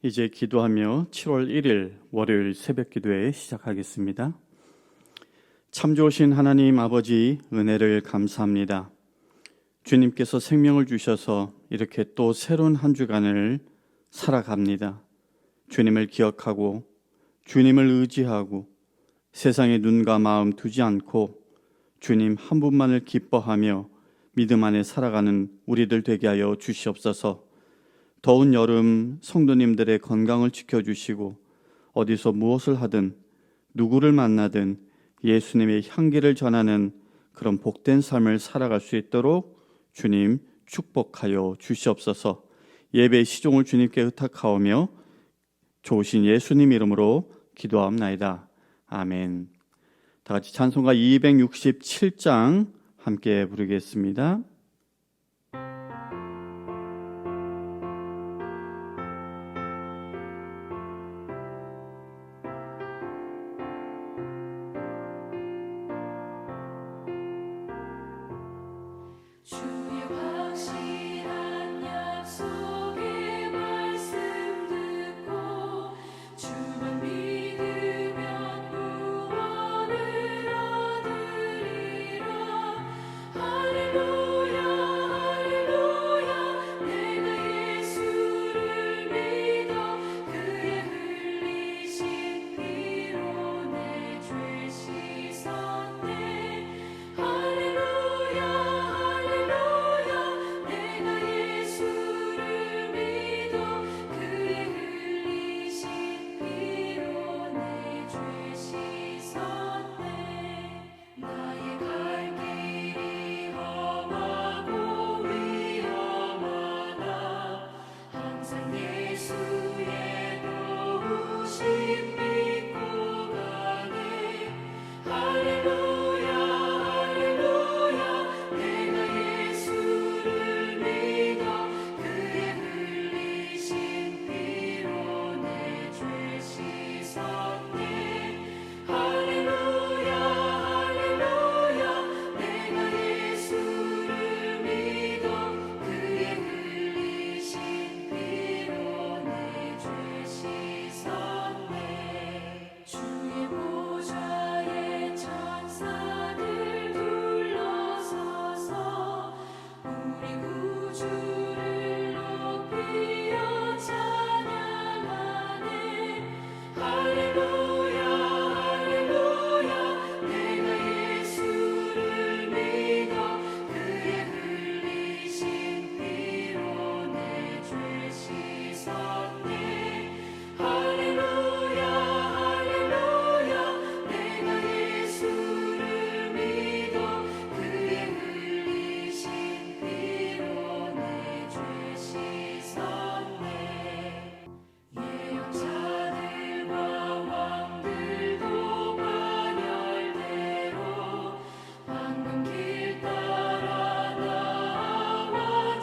이제 기도하며 7월 1일 월요일 새벽 기도회 시작하겠습니다. 참 좋으신 하나님 아버지, 은혜를 감사합니다. 주님께서 생명을 주셔서 이렇게 또 새로운 한 주간을 살아갑니다. 주님을 기억하고 주님을 의지하고 세상에 눈과 마음 두지 않고 주님 한 분만을 기뻐하며 믿음 안에 살아가는 우리들 되게 하여 주시옵소서. 더운 여름 성도님들의 건강을 지켜주시고 어디서 무엇을 하든 누구를 만나든 예수님의 향기를 전하는 그런 복된 삶을 살아갈 수 있도록 주님 축복하여 주시옵소서. 예배의 시종을 주님께 의탁하오며 좋으신 예수님 이름으로 기도하옵나이다. 아멘. 다 같이 찬송가 267장 함께 부르겠습니다. 주의 확실한 약속의 말씀 듣고 주만 믿으면 구원을 얻으리라. 할렐루야 할렐루야 내가 예수를 믿어 그의 흘리신 피로 내 죄 씻었네. 할렐루야 내가 예수를 믿어 그의 흘리신 피로 내 죄 씻었네. 나의 갈 길이 험하고 위험하다. 항상 예수의 도우심 믿고 가네. 할렐루야 할렐루야 내가 예수를 믿어 그의 흘리신 피로 내 죄 씻었네. 할렐루야 할렐루야 내가 예수를 믿어 그의 흘리신 피로 내 죄 씻었네. 주의 보좌에 천사들 둘러서서 우리 구주를 높이어 찬양하네. 할렐루야 할렐루야 내가 예수를 믿어 그의 흘리신 피로 내 죄 씻었네. 할렐루야 할렐루야 내가 예수를 믿어 그의 흘리신 피로 내 죄 씻었네. 예언자들과 왕들도 반열대로 황금 길 따라 나와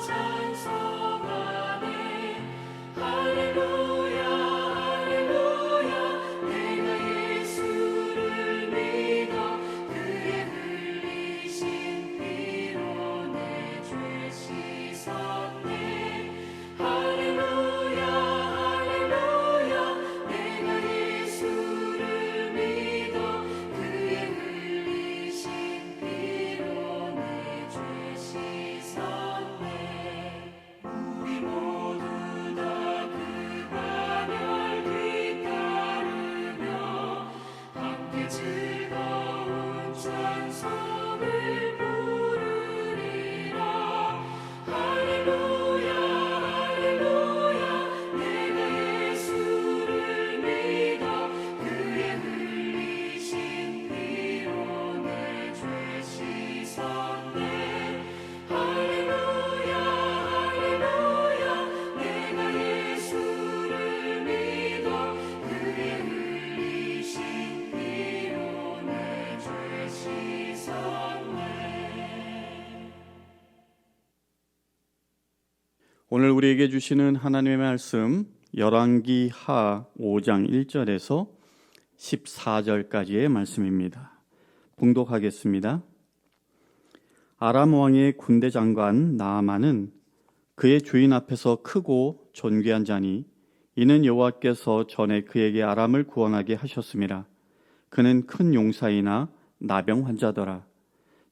찬송하네. 할렐루야 할렐루야 내가 예수를 믿어 그의 흘리신 피로 내 죄 씻었네. 할렐루야 할렐루야 내가 예수를 믿어 그의 흘리신 피로 내 죄 씻었네. 우리 모두 다 그 반열 뒤따르며 함께 즐거운 찬송을 부르리라. 할렐루야 할렐루야 내가 예수를 믿어 그의 흘리신 피로 내 죄 씻었네. 할렐루야 할렐루야 내가 예수를 믿어 그의 흘리신 피로 내 죄 씻었네. 오늘 우리에게 주시는 하나님의 말씀 열왕기 하 5장 1절에서 14절까지의 말씀입니다. 봉독하겠습니다. 아람 왕의 군대 장관 나아만은 그의 주인 앞에서 크고 존귀한 자니 이는 여호와께서 전에 그에게 아람을 구원하게 하셨음이라. 그는 큰 용사이나 나병 환자더라.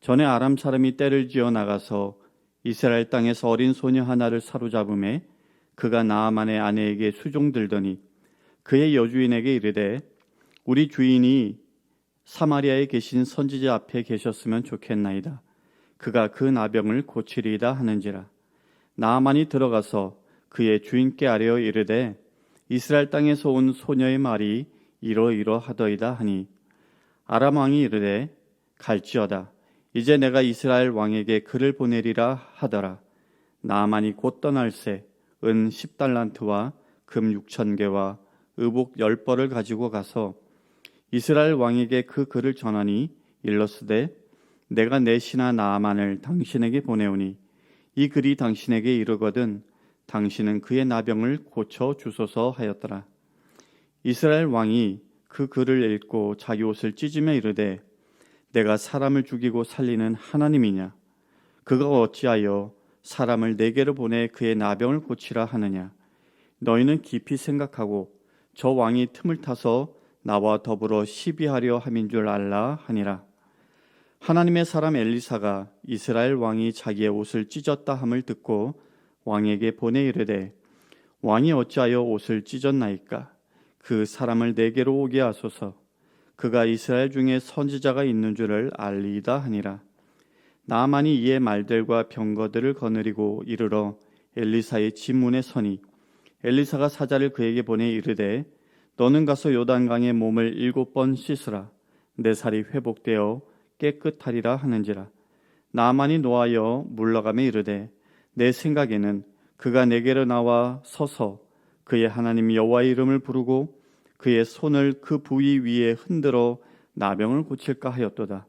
전에 아람 사람이 떼를 지어 나가서 이스라엘 땅에서 어린 소녀 하나를 사로잡음에 그가 나아만의 아내에게 수종들더니 그의 여주인에게 이르되 우리 주인이 사마리아에 계신 선지자 앞에 계셨으면 좋겠나이다. 그가 그 나병을 고치리이다 하는지라. 나아만이 들어가서 그의 주인께 아뢰어 이르되 이스라엘 땅에서 온 소녀의 말이 이러이러하더이다 하니 아람 왕이 이르되 갈지어다. 이제 내가 이스라엘 왕에게 그를 보내리라 하더라. 나아만이 곧 떠날새 은 10달란트와 금 6,000개와 의복 10벌을 가지고 가서 이스라엘 왕에게 그 글을 전하니 일러스되 내가 내 신하 나아만을 당신에게 보내오니 이 글이 당신에게 이르거든 당신은 그의 나병을 고쳐 주소서 하였더라. 이스라엘 왕이 그 글을 읽고 자기 옷을 찢으며 이르되 내가 사람을 죽이고 살리는 하나님이냐? 그가 어찌하여 사람을 내게로 보내 그의 나병을 고치라 하느냐? 너희는 깊이 생각하고 저 왕이 틈을 타서 나와 더불어 시비하려 함인 줄 알라 하니라. 하나님의 사람 엘리사가 이스라엘 왕이 자기의 옷을 찢었다 함을 듣고 왕에게 보내 이르되 왕이 어찌하여 옷을 찢었나이까? 그 사람을 내게로 오게 하소서. 그가 이스라엘 중에 선지자가 있는 줄을 알리이다 하니라. 나아만이 이에 말들과 병거들을 거느리고 이르러 엘리사의 집 문에 서니 엘리사가 사자를 그에게 보내 이르되 너는 가서 요단강에 몸을 7번 씻으라. 내 살이 회복되어 깨끗하리라 하는지라. 나아만이 노하여 물러가며 이르되 내 생각에는 그가 내게로 나와 서서 그의 하나님 여호와의 이름을 부르고 그의 손을 그 부위 위에 흔들어 나병을 고칠까 하였도다.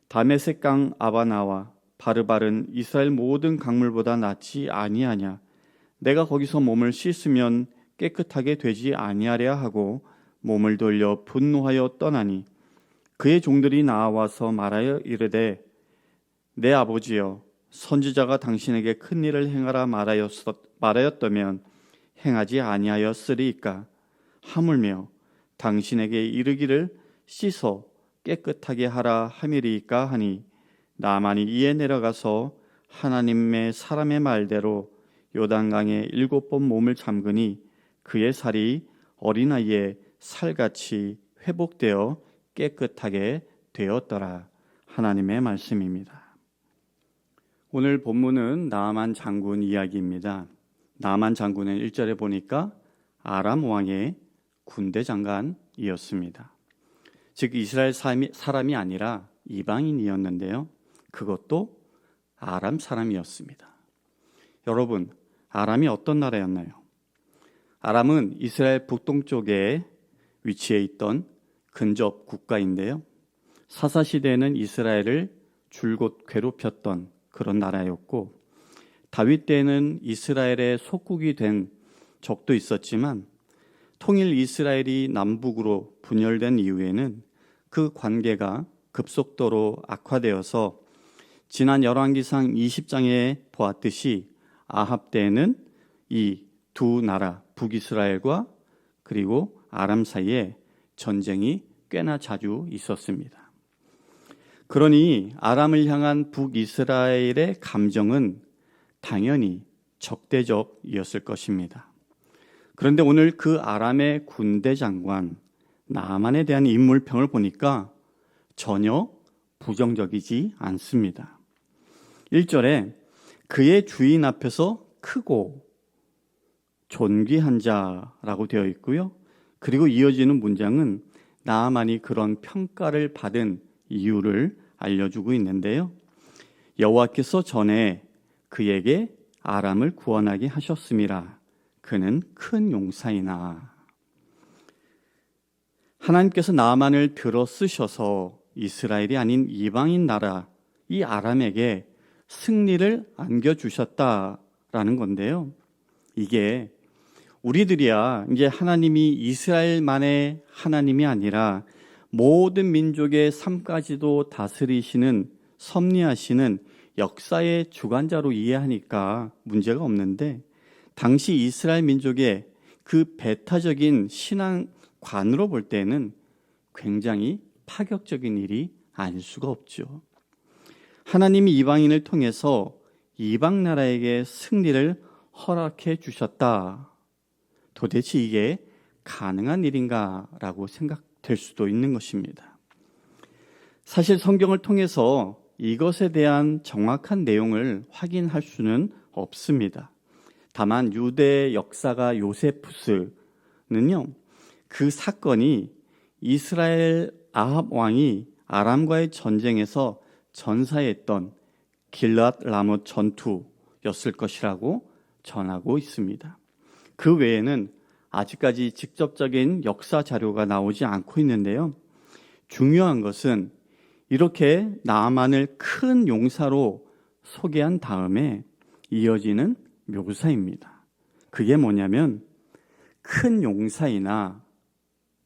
다메섹 강 아바나와 바르바른 이스라엘 모든 강물보다 낫지 아니하냐? 내가 거기서 몸을 씻으면 깨끗하게 되지 아니하랴 하고 몸을 돌려 분노하여 떠나니 그의 종들이 나와서 말하여 이르되 내 아버지여 선지자가 당신에게 큰 일을 행하라 말하였다면 행하지 아니하였으리이까? 하물며 당신에게 이르기를 씻어 깨끗하게 하라 함이리이까 하니 나아만이 이에 내려가서 하나님의 사람의 말대로 요단강에 7번 몸을 잠그니 그의 살이 어린아이의 살같이 회복되어 깨끗하게 되었더라. 하나님의 말씀입니다. 오늘 본문은 나아만 장군 이야기입니다. 나아만 장군은 1절에 보니까 아람 왕의 군대 장관이었습니다. 즉 이스라엘 사람이 아니라 이방인이었는데요. 그것도 아람 사람이었습니다. 여러분, 아람이 어떤 나라였나요? 아람은 이스라엘 북동쪽에 위치해 있던 근접 국가인데요. 사사시대에는 이스라엘을 줄곧 괴롭혔던 그런 나라였고 다윗 때에는 이스라엘의 속국이 된 적도 있었지만 통일 이스라엘이 남북으로 분열된 이후에는 그 관계가 급속도로 악화되어서 지난 열왕기상 20장에 보았듯이 아합 때에는 이 두 나라 북이스라엘과 그리고 아람 사이에 전쟁이 꽤나 자주 있었습니다. 그러니 아람을 향한 북이스라엘의 감정은 당연히 적대적이었을 것입니다. 그런데 오늘 그 아람의 군대 장관 나아만에 대한 인물평을 보니까 전혀 부정적이지 않습니다. 1절에 그의 주인 앞에서 크고 존귀한 자라고 되어 있고요. 그리고 이어지는 문장은 나아만이 그런 평가를 받은 이유를 알려주고 있는데요. 여호와께서 전에 그에게 아람을 구원하게 하셨음이라. 그는 큰 용사이나. 하나님께서 나아만을 들어 쓰셔서 이스라엘이 아닌 이방인 나라 이 아람에게 승리를 안겨주셨다라는 건데요. 이게 우리들이야 이제 하나님이 이스라엘만의 하나님이 아니라 모든 민족의 삶까지도 다스리시는 섭리하시는 역사의 주관자로 이해하니까 문제가 없는데 당시 이스라엘 민족의 그 배타적인 신앙관으로 볼 때는 굉장히 파격적인 일이 아닐 수가 없죠. 하나님이 이방인을 통해서 이방 나라에게 승리를 허락해 주셨다. 도대체 이게 가능한 일인가라고 생각될 수도 있는 것입니다. 사실 성경을 통해서 이것에 대한 정확한 내용을 확인할 수는 없습니다. 다만 유대 역사가 요세푸스는요, 그 사건이 이스라엘 아합 왕이 아람과의 전쟁에서 전사했던 길랏 라못 전투였을 것이라고 전하고 있습니다. 그 외에는 아직까지 직접적인 역사 자료가 나오지 않고 있는데요. 중요한 것은 이렇게 나아만을 큰 용사로 소개한 다음에 이어지는 묘사입니다. 그게 뭐냐면 큰 용사이나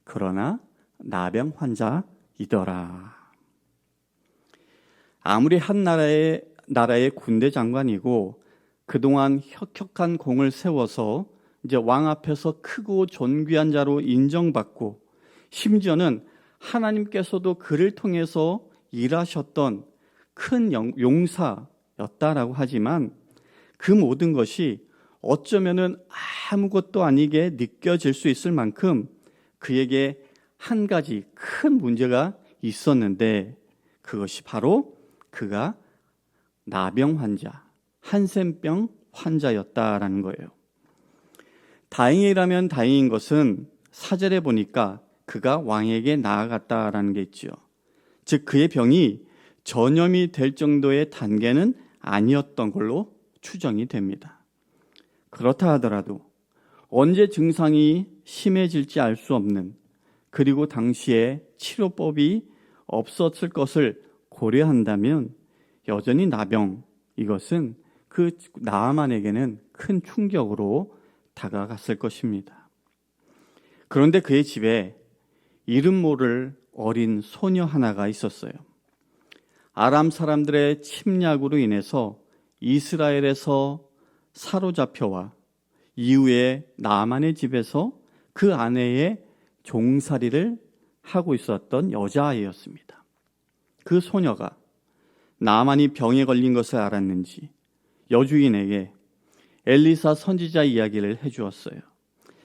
그러나 나병 환자이더라. 아무리 한 나라의 군대 장관이고 그동안 혁혁한 공을 세워서 이제 왕 앞에서 크고 존귀한 자로 인정받고 심지어는 하나님께서도 그를 통해서 일하셨던 큰 용사였다라고 하지만 그 모든 것이 어쩌면은 아무것도 아니게 느껴질 수 있을 만큼 그에게 한 가지 큰 문제가 있었는데 그것이 바로 그가 나병 환자, 한센병 환자였다라는 거예요. 다행이라면 다행인 것은 4절에 보니까 그가 왕에게 나아갔다라는 게 있죠. 즉 그의 병이 전염이 될 정도의 단계는 아니었던 걸로 추정이 됩니다. 그렇다 하더라도 언제 증상이 심해질지 알 수 없는, 그리고 당시에 치료법이 없었을 것을 고려한다면 여전히 나병, 이것은 그 나아만에게는 큰 충격으로 다가갔을 것입니다. 그런데 그의 집에 이름 모를 어린 소녀 하나가 있었어요. 아람 사람들의 침략으로 인해서 이스라엘에서 사로잡혀와 이후에 나아만의 집에서 그 아내의 종살이를 하고 있었던 여자아이였습니다. 그 소녀가 나아만이 병에 걸린 것을 알았는지 여주인에게 엘리사 선지자 이야기를 해주었어요.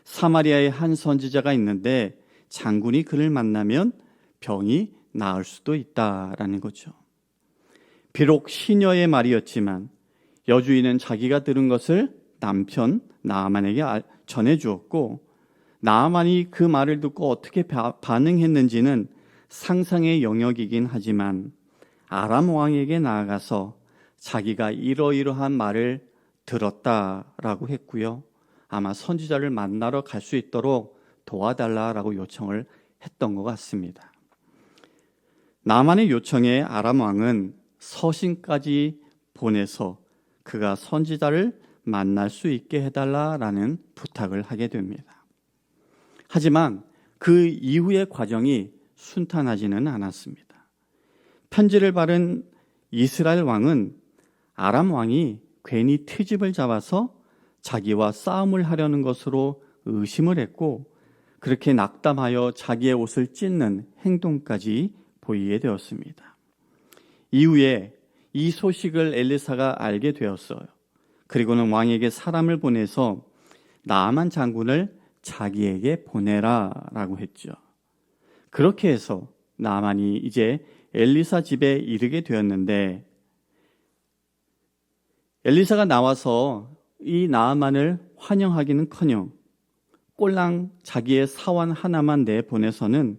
사마리아에 한 선지자가 있는데 장군이 그를 만나면 병이 나을 수도 있다라는 거죠. 비록 시녀의 말이었지만 여주인은 자기가 들은 것을 남편 나아만에게 전해주었고, 나아만이 그 말을 듣고 어떻게 반응했는지는 상상의 영역이긴 하지만 아람 왕에게 나아가서 자기가 이러이러한 말을 들었다라고 했고요. 아마 선지자를 만나러 갈 수 있도록 도와달라라고 요청을 했던 것 같습니다. 나아만의 요청에 아람 왕은 서신까지 보내서 그가 선지자를 만날 수 있게 해달라라는 부탁을 하게 됩니다. 하지만 그 이후의 과정이 순탄하지는 않았습니다. 편지를 받은 이스라엘 왕은 아람 왕이 괜히 트집을 잡아서 자기와 싸움을 하려는 것으로 의심을 했고, 그렇게 낙담하여 자기의 옷을 찢는 행동까지 보이게 되었습니다. 이후에 이 소식을 엘리사가 알게 되었어요. 그리고는 왕에게 사람을 보내서 나아만 장군을 자기에게 보내라라고 했죠. 그렇게 해서 나아만이 이제 엘리사 집에 이르게 되었는데, 엘리사가 나와서 이 나아만을 환영하기는커녕 꼴랑 자기의 사원 하나만 내보내서는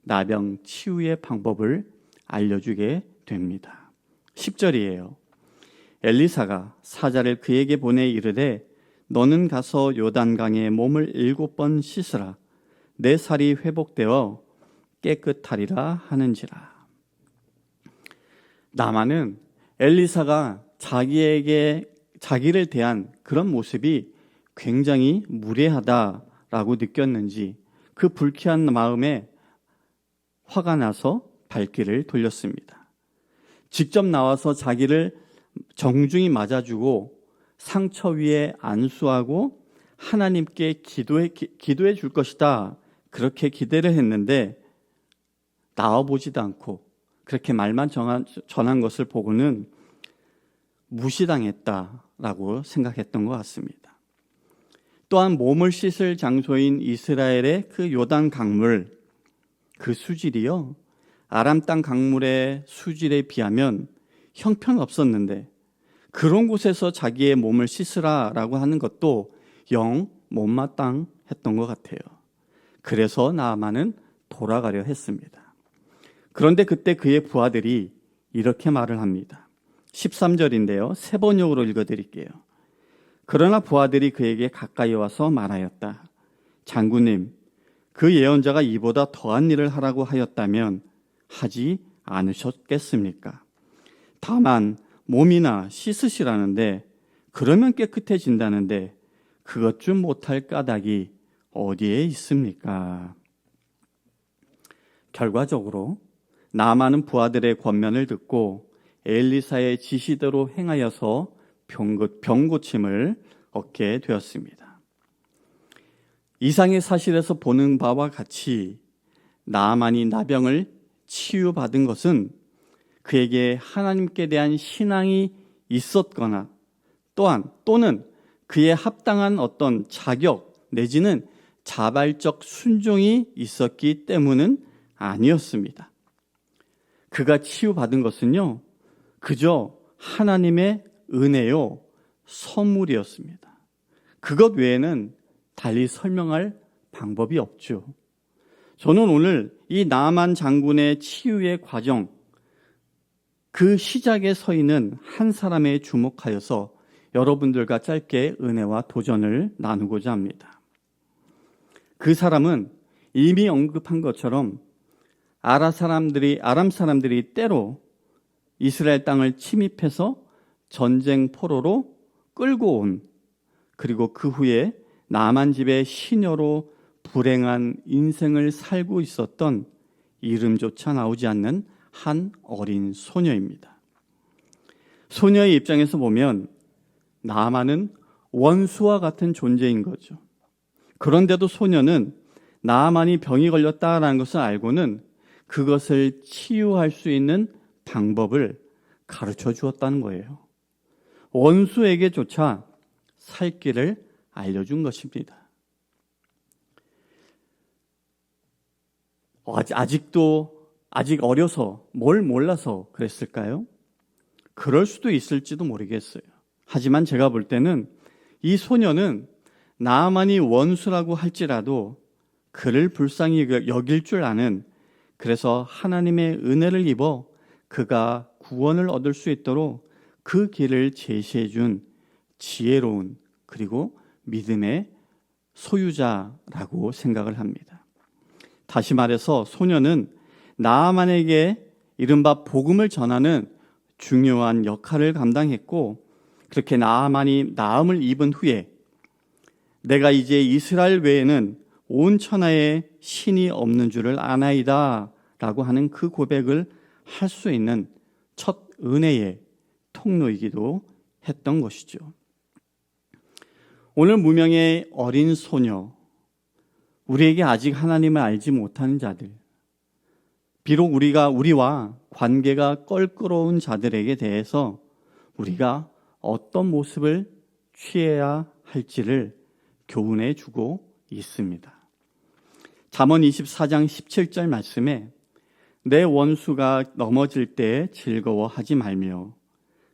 나병 치유의 방법을 알려주게 됩니다. 10절이에요. 엘리사가 사자를 그에게 보내 이르되 너는 가서 요단강에 몸을 7번 씻으라. 내 살이 회복되어 깨끗하리라 하는지라. 나만은 엘리사가 자기를 대한 그런 모습이 굉장히 무례하다라고 느꼈는지 그 불쾌한 마음에 화가 나서 발길을 돌렸습니다. 직접 나와서 자기를 정중히 맞아주고 상처 위에 안수하고 하나님께 기도해 줄 것이다. 그렇게 기대를 했는데 나와보지도 않고 그렇게 말만 전한 것을 보고는 무시당했다라고 생각했던 것 같습니다. 또한 몸을 씻을 장소인 이스라엘의 그 요단 강물, 그 수질이요, 아람 땅 강물의 수질에 비하면 형편없었는데 그런 곳에서 자기의 몸을 씻으라라고 하는 것도 영 못마땅했던 것 같아요. 그래서 나아만은 돌아가려 했습니다. 그런데 그때 그의 부하들이 이렇게 말을 합니다. 13절인데요. 세 번역으로 읽어드릴게요. 그러나 부하들이 그에게 가까이 와서 말하였다. 장군님, 그 예언자가 이보다 더한 일을 하라고 하였다면 하지 않으셨겠습니까? 다만 몸이나 씻으시라는데 그러면 깨끗해진다는데 그것 좀 못할 까닭이 어디에 있습니까? 결과적으로 나아만은 부하들의 권면을 듣고 엘리사의 지시대로 행하여서 병 고침을 얻게 되었습니다. 이상의 사실에서 보는 바와 같이 나아만이 나병을 치유받은 것은 그에게 하나님께 대한 신앙이 있었거나 또는 그에 합당한 어떤 자격 내지는 자발적 순종이 있었기 때문은 아니었습니다. 그가 치유받은 것은요, 그저 하나님의 은혜요, 선물이었습니다. 그것 외에는 달리 설명할 방법이 없죠. 저는 오늘 이 나아만 장군의 치유의 과정, 그 시작에 서 있는 한 사람에 주목하여서 여러분들과 짧게 은혜와 도전을 나누고자 합니다. 그 사람은 이미 언급한 것처럼 아람 사람들이 때로 이스라엘 땅을 침입해서 전쟁 포로로 끌고 온, 그리고 그 후에 나아만 집의 시녀로 불행한 인생을 살고 있었던 이름조차 나오지 않는 한 어린 소녀입니다. 소녀의 입장에서 보면 나아만은 원수와 같은 존재인 거죠. 그런데도 소녀는 나아만이 병이 걸렸다라는 것을 알고는 그것을 치유할 수 있는 방법을 가르쳐 주었다는 거예요. 원수에게조차 살 길을 알려준 것입니다. 아직 어려서 뭘 몰라서 그랬을까요? 그럴 수도 있을지도 모르겠어요. 하지만 제가 볼 때는 이 소녀는 나아만이 원수라고 할지라도 그를 불쌍히 여길 줄 아는, 그래서 하나님의 은혜를 입어 그가 구원을 얻을 수 있도록 그 길을 제시해 준 지혜로운 그리고 믿음의 소유자라고 생각을 합니다. 다시 말해서 소녀는 나아만에게 이른바 복음을 전하는 중요한 역할을 감당했고, 그렇게 나아만이 나음을 입은 후에 내가 이제 이스라엘 외에는 온 천하에 신이 없는 줄을 아나이다 라고 하는 그 고백을 할 수 있는 첫 은혜의 통로이기도 했던 것이죠. 오늘 무명의 어린 소녀, 우리에게 아직 하나님을 알지 못하는 자들, 비록 우리와 관계가 껄끄러운 자들에게 대해서 우리가 어떤 모습을 취해야 할지를 교훈해 주고 있습니다. 잠언 24장 17절 말씀에 내 원수가 넘어질 때에 즐거워하지 말며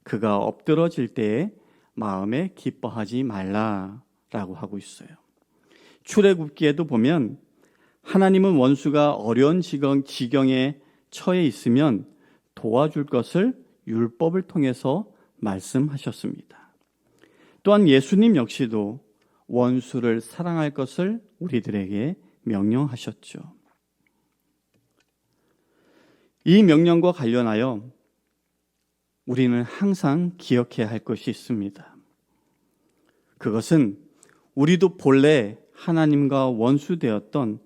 그가 엎드러질 때에 마음에 기뻐하지 말라라고 하고 있어요. 출애굽기에도 보면 하나님은 원수가 어려운 지경에 처해 있으면 도와줄 것을 율법을 통해서 말씀하셨습니다. 또한 예수님 역시도 원수를 사랑할 것을 우리들에게 명령하셨죠. 이 명령과 관련하여 우리는 항상 기억해야 할 것이 있습니다. 그것은 우리도 본래 하나님과 원수되었던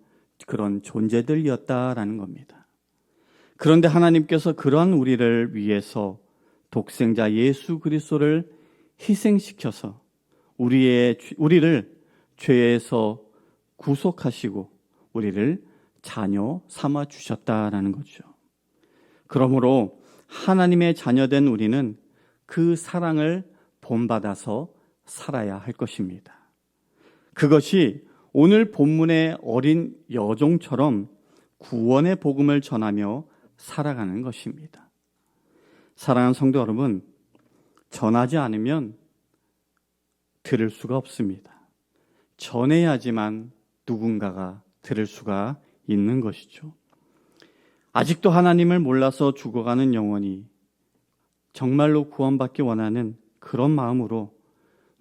그런 존재들이었다라는 겁니다. 그런데 하나님께서 그러한 우리를 위해서 독생자 예수 그리스도를 희생시켜서 우리를 죄에서 구속하시고 우리를 자녀 삼아 주셨다라는 거죠. 그러므로 하나님의 자녀된 우리는 그 사랑을 본받아서 살아야 할 것입니다. 그것이 오늘 본문의 어린 여종처럼 구원의 복음을 전하며 살아가는 것입니다. 사랑하는 성도 여러분, 전하지 않으면 들을 수가 없습니다. 전해야지만 누군가가 들을 수가 있는 것이죠. 아직도 하나님을 몰라서 죽어가는 영혼이 정말로 구원받기 원하는 그런 마음으로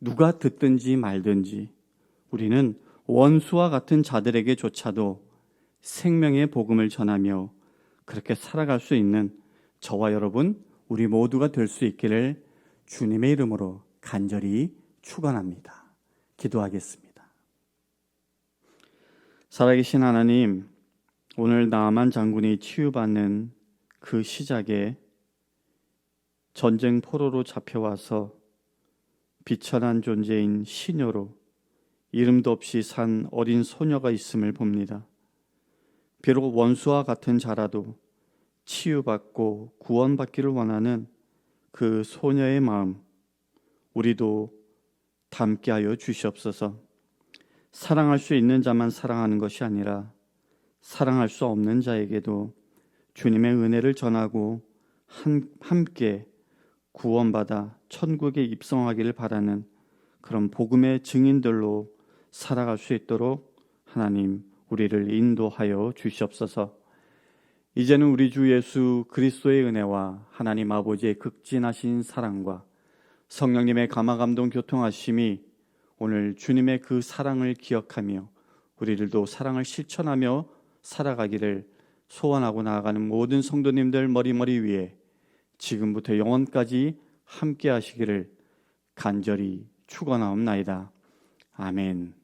누가 듣든지 말든지 우리는 원수와 같은 자들에게조차도 생명의 복음을 전하며 그렇게 살아갈 수 있는 저와 여러분, 우리 모두가 될 수 있기를 주님의 이름으로 간절히 축원합니다. 기도하겠습니다. 살아계신 하나님, 오늘 나아만 장군이 치유받는 그 시작에 전쟁 포로로 잡혀와서 비천한 존재인 시녀로 이름도 없이 산 어린 소녀가 있음을 봅니다. 비록 원수와 같은 자라도 치유받고 구원받기를 원하는 그 소녀의 마음, 우리도 담게 하여 주시옵소서. 사랑할 수 있는 자만 사랑하는 것이 아니라 사랑할 수 없는 자에게도 주님의 은혜를 전하고 함께 구원받아 천국에 입성하기를 바라는 그런 복음의 증인들로 살아갈 수 있도록 하나님 우리를 인도하여 주시옵소서. 이제는 우리 주 예수 그리스도의 은혜와 하나님 아버지의 극진하신 사랑과 성령님의 감화감동 교통하심이 오늘 주님의 그 사랑을 기억하며 우리들도 사랑을 실천하며 살아가기를 소원하고 나아가는 모든 성도님들 머리 위에 지금부터 영원까지 함께 하시기를 간절히 축원하옵나이다. 아멘.